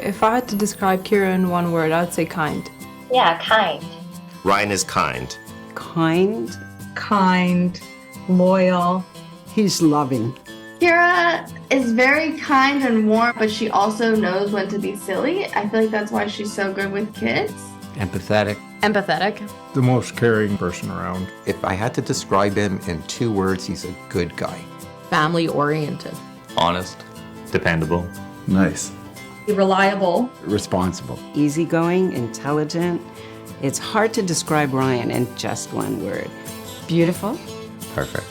If I had to describe Kiera in one word, I'd say kind. Yeah, kind. Ryan is kind. Kind. Kind. Loyal. He's loving. Kiera is very kind and warm, but she also knows when to be silly. I feel like that's why she's so good with kids. Empathetic. Empathetic. The most caring person around. If I had to describe him in 2 words, he's a good guy. Family-oriented. Honest. Dependable. Nice. Reliable. Responsible. Easygoing, intelligent. It's hard to describe Ryan in just one word. Beautiful. Perfect.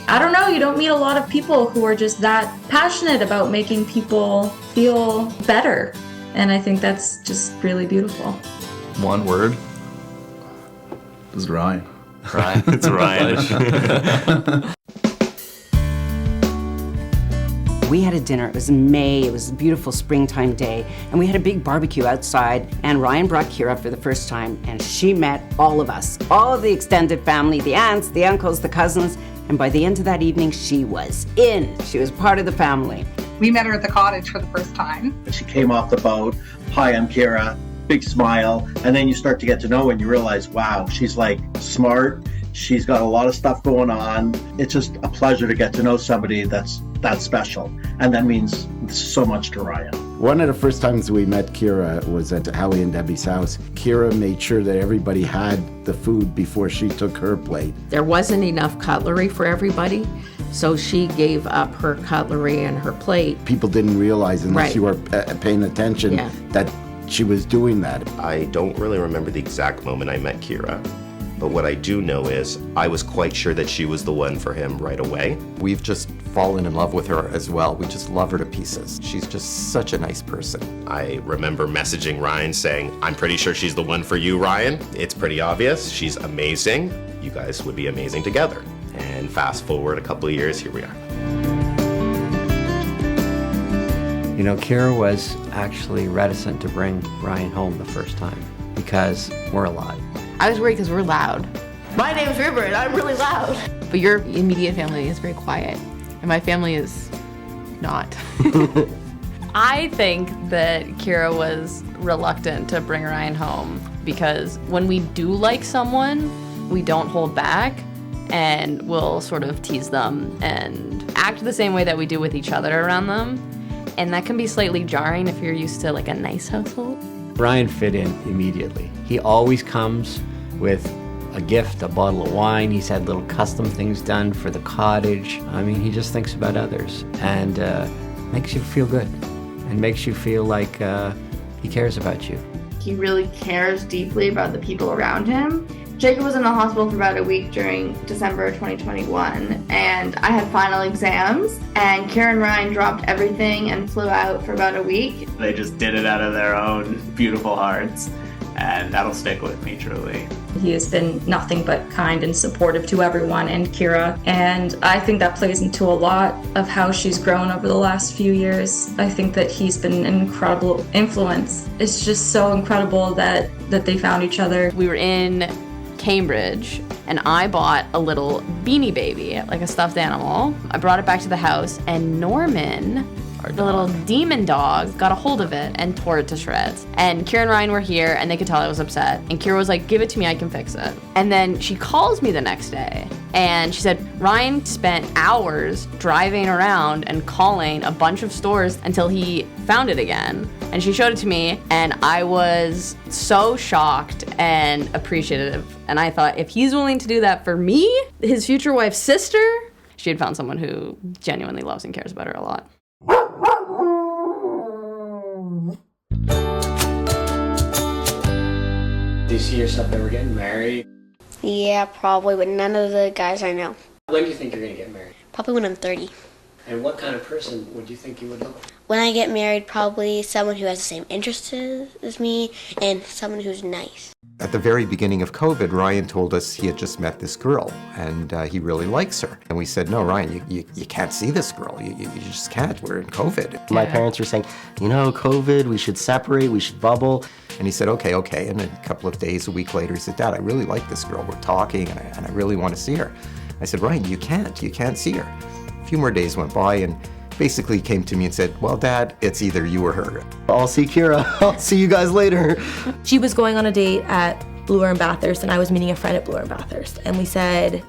I don't know, you don't meet a lot of people who are just that passionate about making people feel better. And I think that's just really beautiful. One word. It's Ryan. Ryan. It's Ryan. We had a dinner. It was May. It was a beautiful springtime day. And we had a big barbecue outside. And Ryan brought Kiera for the first time. And she met all of us, all of the extended family, the aunts, the uncles, the cousins. And by the end of that evening, she was in. She was part of the family. We met her at the cottage for the first time. She came off the boat. Hi, I'm Kiera. Big smile. And then you start to get to know her and you realize, wow, she's like smart. She's got a lot of stuff going on. It's just a pleasure to get to know somebody that's that special. And that means so much to Ryan. One of the first times we met Kiera was at Hallie and Debbie's house. Kiera made sure that everybody had the food before she took her plate. There wasn't enough cutlery for everybody, so she gave up her cutlery and her plate. People didn't realize, unless Right. you were paying attention, that she was doing that. I don't really remember the exact moment I met Kiera, but what I do know is I was quite sure that she was the one for him right away. We've just fallen in love with her as well. We just love her to pieces. She's just such a nice person. I remember messaging Ryan saying, I'm pretty sure she's the one for you, Ryan. It's pretty obvious. She's amazing. You guys would be amazing together. And fast forward a couple of years, here we are. You know, Kiera was actually reticent to bring Ryan home the first time because we're a lot. I was worried because we're loud. My name's River and I'm really loud. But your immediate family is very quiet, and my family is not. I think that Kiera was reluctant to bring Ryan home because when we do like someone, we don't hold back and we'll sort of tease them and act the same way that we do with each other around them. And that can be slightly jarring if you're used to like a nice household. Ryan fit in immediately. He always comes with a gift, a bottle of wine. He's had little custom things done for the cottage. I mean, he just thinks about others and makes you feel good and makes you feel like he cares about you. He really cares deeply about the people around him. Jacob was in the hospital for about a week during December 2021, and I had final exams, and Kiera and Ryan dropped everything and flew out for about a week. They just did it out of their own beautiful hearts, and that'll stick with me truly. He has been nothing but kind and supportive to everyone and Kiera, and I think that plays into a lot of how she's grown over the last few years. I think that he's been an incredible influence. It's just so incredible that they found each other. We were in Cambridge and I bought a little beanie baby, like a stuffed animal. I brought it back to the house and Norman, the little demon dog, got a hold of it and tore it to shreds. And Kiera and Ryan were here and they could tell I was upset. And Kiera was like, give it to me, I can fix it. And then she calls me the next day and she said, Ryan spent hours driving around and calling a bunch of stores until he found it again. And she showed it to me and I was so shocked and appreciative. And I thought, if he's willing to do that for me, his future wife's sister, she had found someone who genuinely loves and cares about her a lot. Do you see yourself ever getting married? Yeah, probably, but none of the guys I know. When do you think you're going to get married? Probably when I'm 30. And what kind of person would you think you would look? When I get married, probably someone who has the same interests as me and someone who's nice. At the very beginning of COVID, Ryan told us he had just met this girl and he really likes her. And we said, no, Ryan, you can't see this girl. You just can't. We're in COVID. My parents were saying, you know, COVID, we should separate, we should bubble. And he said, okay. And a couple of days, a week later, he said, Dad, I really like this girl. We're talking and I really want to see her. I said, Ryan, you can't see her. A few more days went by and basically came to me and said, well, Dad, it's either you or her. I'll see Kiera. I'll see you guys later. She was going on a date at Bloor and Bathurst, and I was meeting a friend at Bloor and Bathurst, and we said,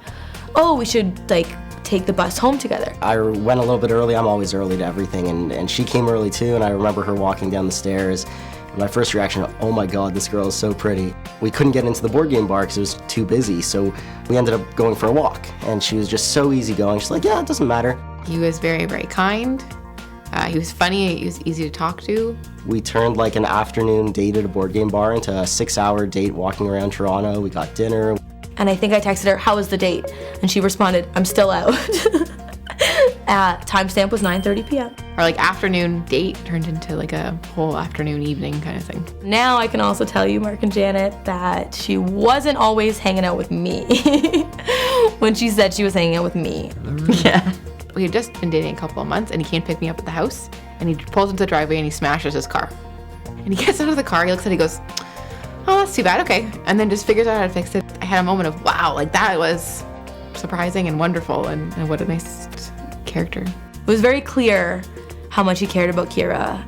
oh, we should take the bus home together. I went a little bit early. I'm always early to everything, and she came early too, and I remember her walking down the stairs. My first reaction, oh my God, this girl is so pretty. We couldn't get into the board game bar because it was too busy, so we ended up going for a walk, and she was just so easygoing. She's like, yeah, it doesn't matter. He was very, very kind. He was funny, he was easy to talk to. We turned like an afternoon date at a board game bar into a 6-hour date walking around Toronto. We got dinner. And I think I texted her, how was the date? And she responded, I'm still out. Timestamp was 9:30 p.m. Our afternoon date turned into a whole afternoon evening kind of thing. Now I can also tell you, Mark and Janet, that she wasn't always hanging out with me when she said she was hanging out with me. Yeah. We had just been dating a couple of months, and he came pick me up at the house, and he pulls into the driveway and he smashes his car. And he gets out of the car, he looks at it, he goes, oh, that's too bad, okay. And then just figures out how to fix it. I had a moment of, wow, that was surprising and wonderful, and what a nice character. It was very clear how much he cared about Kiera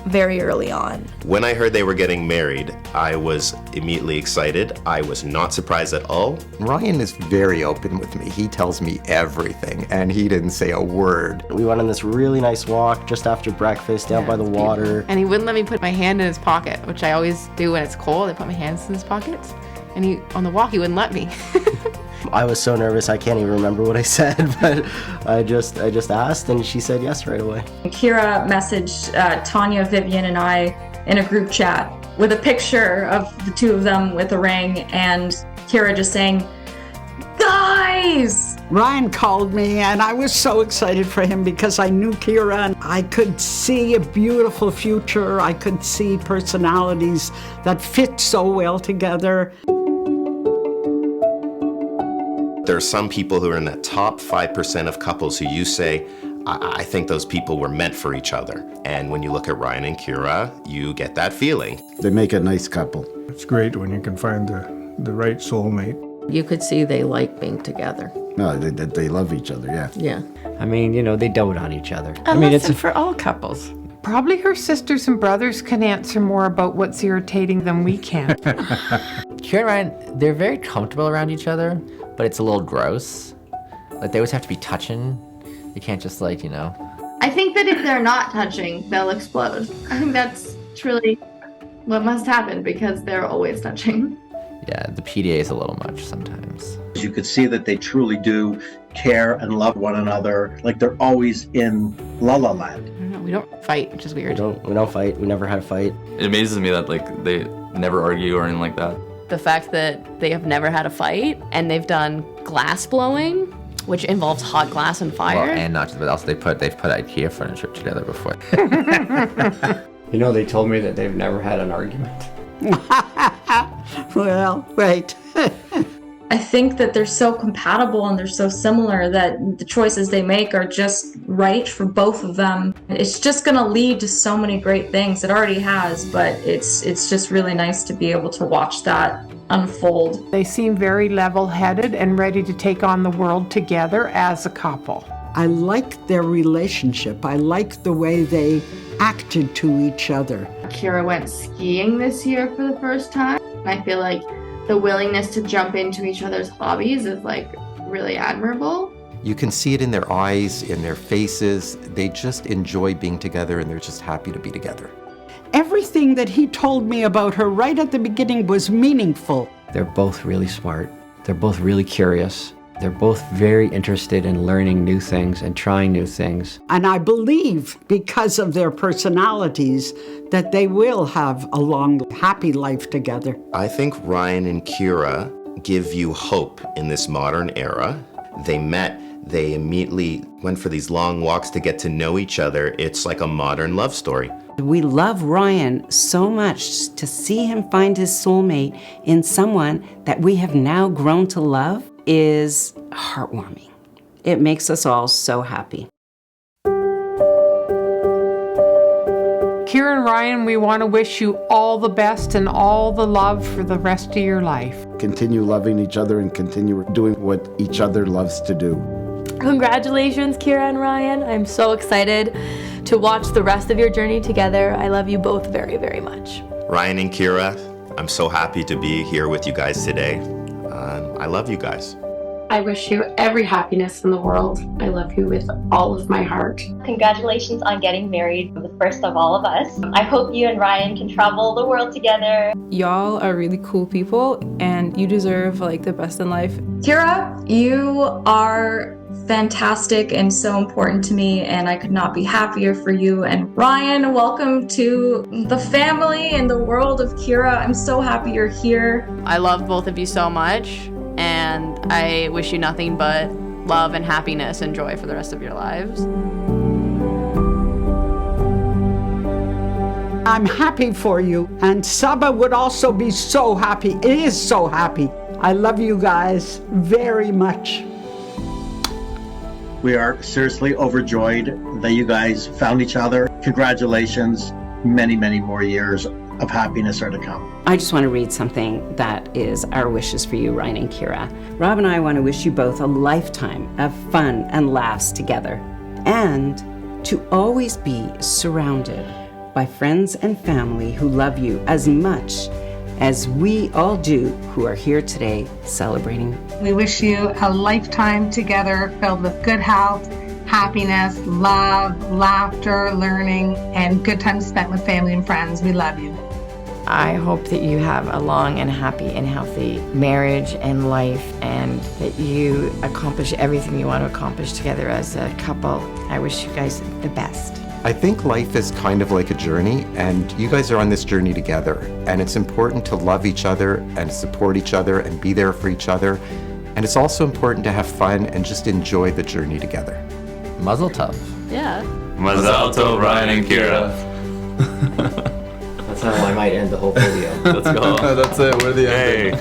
very early on. When I heard they were getting married, I was immediately excited. I was not surprised at all. Ryan is very open with me. He tells me everything, and he didn't say a word. We went on this really nice walk just after breakfast down by the water. And he wouldn't let me put my hand in his pocket, which I always do when it's cold. I put my hands in his pockets. And on the walk, he wouldn't let me. I was so nervous I can't even remember what I said, but I just asked and she said yes right away. Kiera messaged Tanya, Vivian, and I in a group chat with a picture of the two of them with a ring, and Kiera just saying, guys! Ryan called me and I was so excited for him because I knew Kiera and I could see a beautiful future. I could see personalities that fit so well together. There are some people who are in the top 5% of couples who you say, I think those people were meant for each other. And when you look at Ryan and Kiera, you get that feeling. They make a nice couple. It's great when you can find the right soulmate. You could see they like being together. No, they love each other, yeah. Yeah. I mean, they dote on each other. It's for all couples. Probably her sisters and brothers can answer more about what's irritating than we can. Kiera and Ryan, they're very comfortable around each other, but it's a little gross. They always have to be touching. You can't just I think that if they're not touching, they'll explode. I think that's truly what must happen because they're always touching. Yeah, the PDA is a little much sometimes. You could see that they truly do care and love one another. They're always in La La Land. We don't fight, which is weird. We don't fight. We never had a fight. It amazes me that they never argue or anything like that. The fact that they have never had a fight, and they've done glass blowing, which involves hot glass and fire. Well, and not just, but also they've put IKEA furniture together before. They told me that they've never had an argument. Well, wait. I think that they're so compatible and they're so similar that the choices they make are just right for both of them. It's just going to lead to so many great things. It already has, but it's just really nice to be able to watch that unfold. They seem very level-headed and ready to take on the world together as a couple. I like their relationship. I like the way they acted to each other. Kiera went skiing this year for the first time. I feel like the willingness to jump into each other's hobbies is really admirable. You can see it in their eyes, in their faces. They just enjoy being together and they're just happy to be together. Everything that he told me about her right at the beginning was meaningful. They're both really smart. They're both really curious. They're both very interested in learning new things and trying new things. And I believe, because of their personalities, that they will have a long, happy life together. I think Ryan and Kiera give you hope in this modern era. They met, they immediately went for these long walks to get to know each other. It's like a modern love story. We love Ryan so much. To see him find his soulmate in someone that we have now grown to love is heartwarming. It makes us all so happy. Kiera and Ryan, we want to wish you all the best and all the love for the rest of your life. Continue loving each other and continue doing what each other loves to do. Congratulations, Kiera and Ryan. I'm so excited to watch the rest of your journey together. I love you both very, very much. Ryan and Kiera, I'm so happy to be here with you guys today. I love you guys. I wish you every happiness in the world. I love you with all of my heart. Congratulations on getting married, the first of all of us. I hope you and Ryan can travel the world together. Y'all are really cool people, and you deserve like the best in life. Kiera, you are fantastic and so important to me, and I could not be happier for you. And Ryan, welcome to the family and the world of Kiera. I'm so happy you're here. I love both of you so much, and I wish you nothing but love and happiness and joy for the rest of your lives. I'm happy for you, and Saba would also be so happy, is so happy. I love you guys very much. We are seriously overjoyed that you guys found each other. Congratulations. Many, many more years of happiness are to come. I just want to read something that is our wishes for you, Ryan and Kiera. Rob and I want to wish you both a lifetime of fun and laughs together, and to always be surrounded by friends and family who love you as much as we all do who are here today celebrating. We wish you a lifetime together filled with good health, happiness, love, laughter, learning, and good times spent with family and friends. We love you. I hope that you have a long and happy and healthy marriage and life, and that you accomplish everything you want to accomplish together as a couple. I wish you guys the best. I think life is kind of like a journey, and you guys are on this journey together, and it's important to love each other and support each other and be there for each other, and it's also important to have fun and just enjoy the journey together. Mazel tov. Yeah. Mazel tov, Ryan and Kiera. That's how I might end the whole video. Let's go. That's it. We're the end.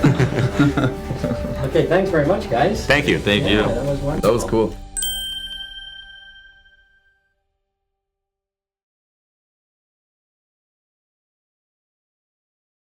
Okay, thanks very much, guys. Thank you. Thank you. That was wonderful. That was cool.